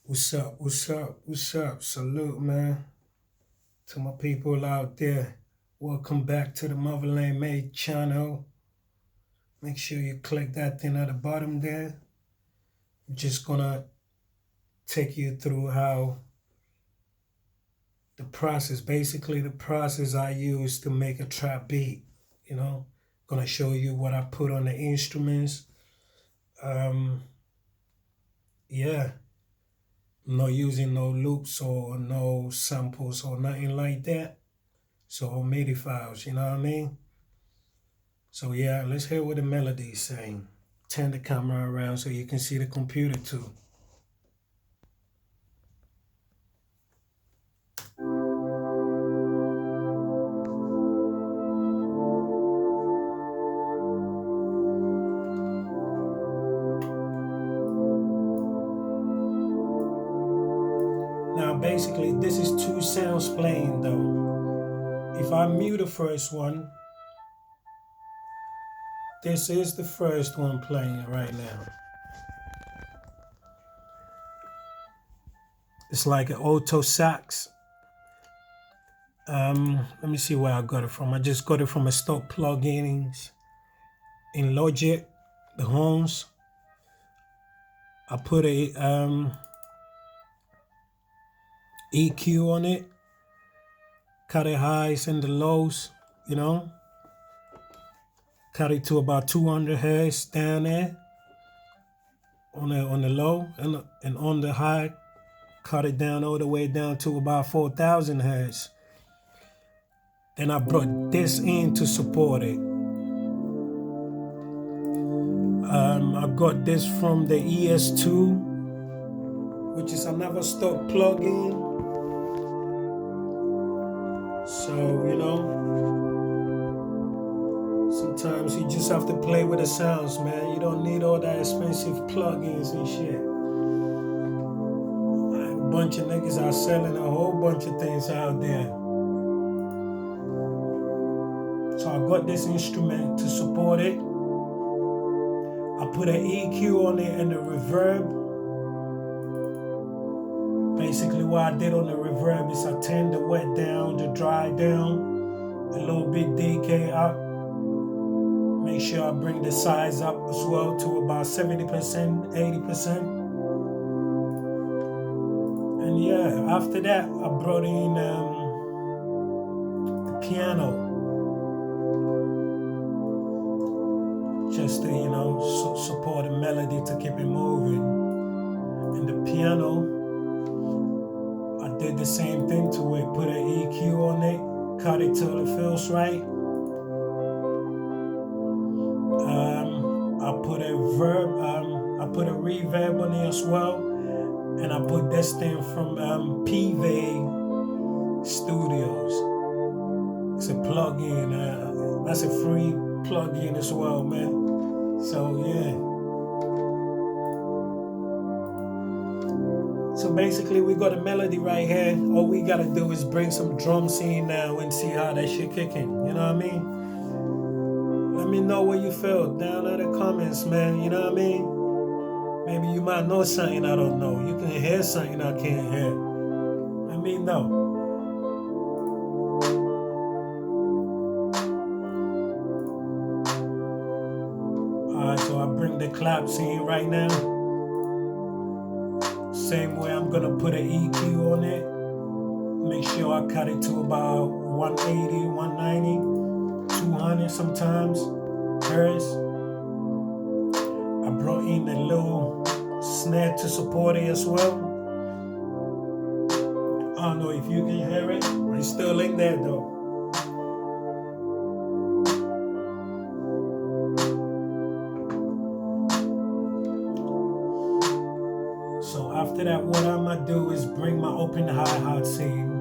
What's up? What's up? What's up? Salute, man. To my people out there. Welcome back to the Motherland Made channel. Make sure you click that thing at the bottom there. I'm just gonna take you through how basically the process I use to make a trap beat. Gonna show you what I put on the instruments. Yeah, I'm not using no loops or no samples or nothing like that. So MIDI files, you know what I mean? So yeah, let's hear what the melody is saying. Turn the camera around so you can see the computer too. Now basically this is two sounds playing though. If I mute the first one, this is the first one playing right now. It's like an alto sax. Let me see where I got it from. I just got it from a stock plugins in Logic, the horns. I put a EQ on it, cut the highs and the lows, cut it to about 200 hertz down there on the low, and on the high, cut it down all the way down to about 4,000 hertz. Then I brought this in to support it. I got this from the ES2, which is another stock plugin. So, sometimes you just have to play with the sounds, man. You don't need all that expensive plugins and shit. A bunch of niggas are selling a whole bunch of things out there. So I got this instrument to support it. I put an EQ on it and a reverb. Basically what I did on the reverb is I turned the wet down, the dry down, a little bit decay up. Make sure I bring the size up as well to about 70%, 80%. And yeah, after that, I brought in the piano. Just to, support the melody to keep it moving. And the piano, I did the same thing to it. Put an EQ on it, cut it till it feels right. I put a reverb on it as well, and I put this thing from PV Studios. It's a plugin. That's a free plugin as well, man. So yeah. So basically, we got a melody right here. All we gotta do is bring some drums in now and see how that shit kicking. You know what I mean? Let me know what you feel down in the comments, man. You know what I mean? Maybe you might know something I don't know. You can hear something I can't hear. Let me know. Alright, so I bring the claps in right now. Same way I'm gonna put an EQ on it. Make sure I cut it to about 180, 190, 200 sometimes hertz. I brought in a little snare to support it as well. I don't know if you can hear it, but it's still in there though. So after that, what I'm gonna do is bring my open hi-hats in.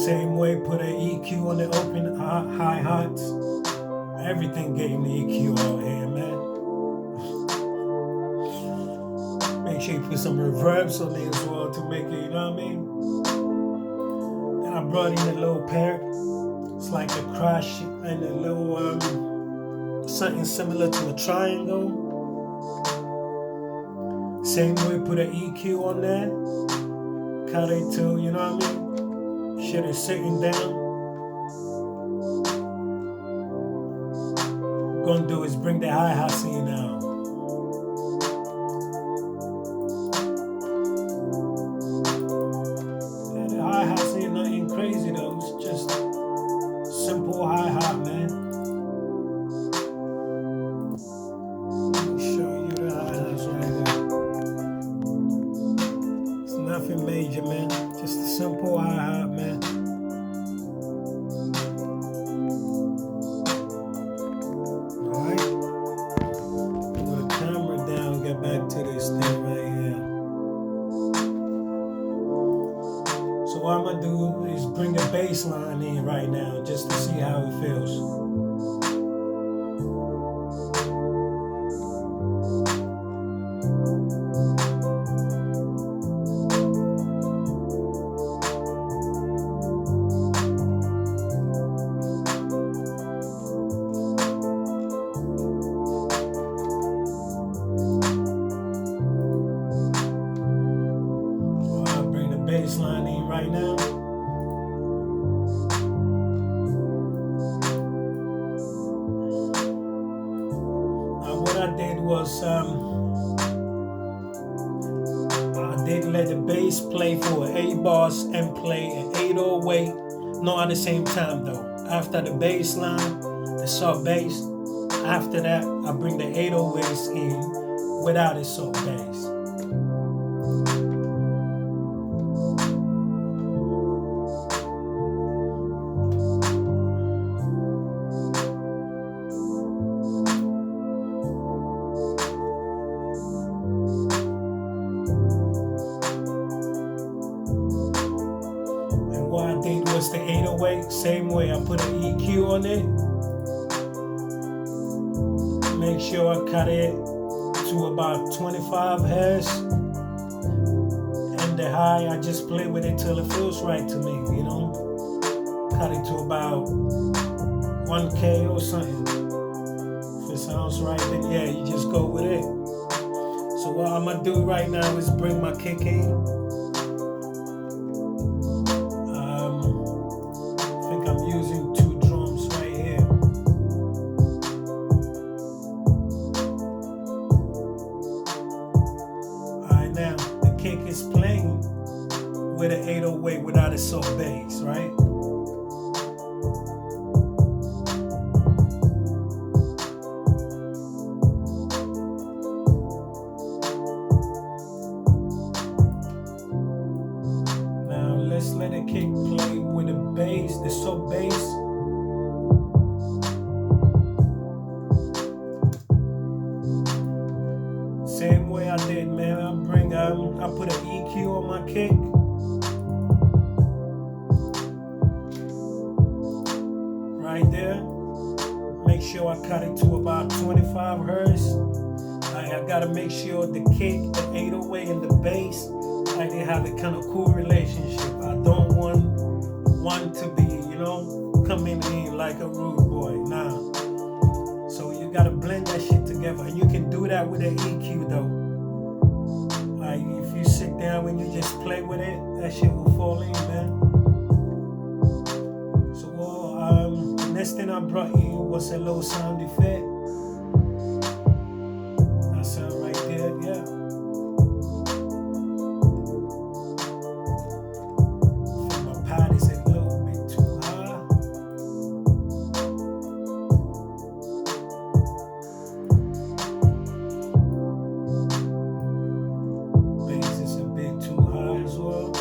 Same way, put an EQ on the open hi-hats. Everything getting the EQ out here, man. Make sure you put some reverbs on it as well to make it, you know what I mean? Then I brought in a little pair. It's like a crash and a little something similar to a triangle. Same way, put an EQ on there. Cut it to, you know what I mean? Shit is sitting down. Gonna do is bring the hi-hat scene down. Yeah, the hi-hat scene nothing crazy though. It's just simple hi-hat, man. Let me show you the hi-hats right here. It's nothing major, man. Just a simple hi-hat, man. Alright. Put the camera down, get back to this thing right here. So what I'm gonna do is bring the bass line in right now just to see how it feels. Bass line in right now. Now what I did was I did let the bass play for 8 bars and play an 808, not at the same time though. After the bass line, the sub bass, after that I bring the 808s in without the sub bass. What I did was the 808, same way I put an EQ on it. Make sure I cut it to about 25 hertz. And the high, I just play with it till it feels right to me, you know. Cut it to about 1K or something. If it sounds right, then yeah, you just go with it. So what I'm gonna do right now is bring my kick in. I'm using 2 drums right here. Alright, now the kick is playing with an 808 without a sub bass, right? Now let's let the kick play with the bass, the sub bass. Same way I did, man. I put an EQ on my kick. Right there. Make sure I cut it to about 25 hertz. I gotta make sure the kick, the 808 and the bass, they have a kind of cool relationship. I don't want one to be, you know, coming in like a rude boy. Nah. So you gotta blend that shit together. And you can do that with an EQ though. Like if you sit down and you just play with it, that shit will fall in, man. So next thing I brought in was a little sound effect. That sound right there, yeah. My pad is a little bit too high. Bass is a bit too high as well.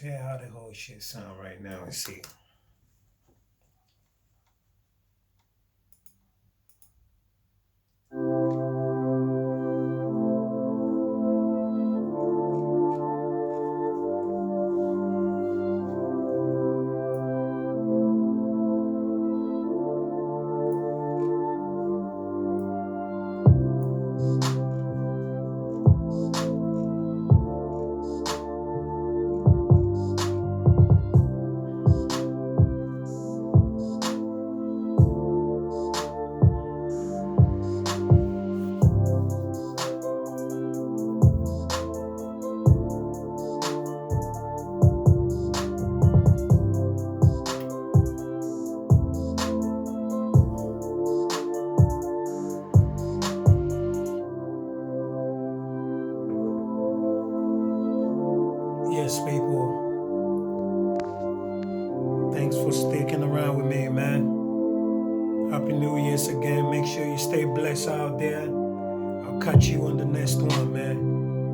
hear how the whole shit sound right now and see. Yes, people. Thanks for sticking around with me, man. Happy New Year's again. Make sure you stay blessed out there. I'll catch you on the next one, man.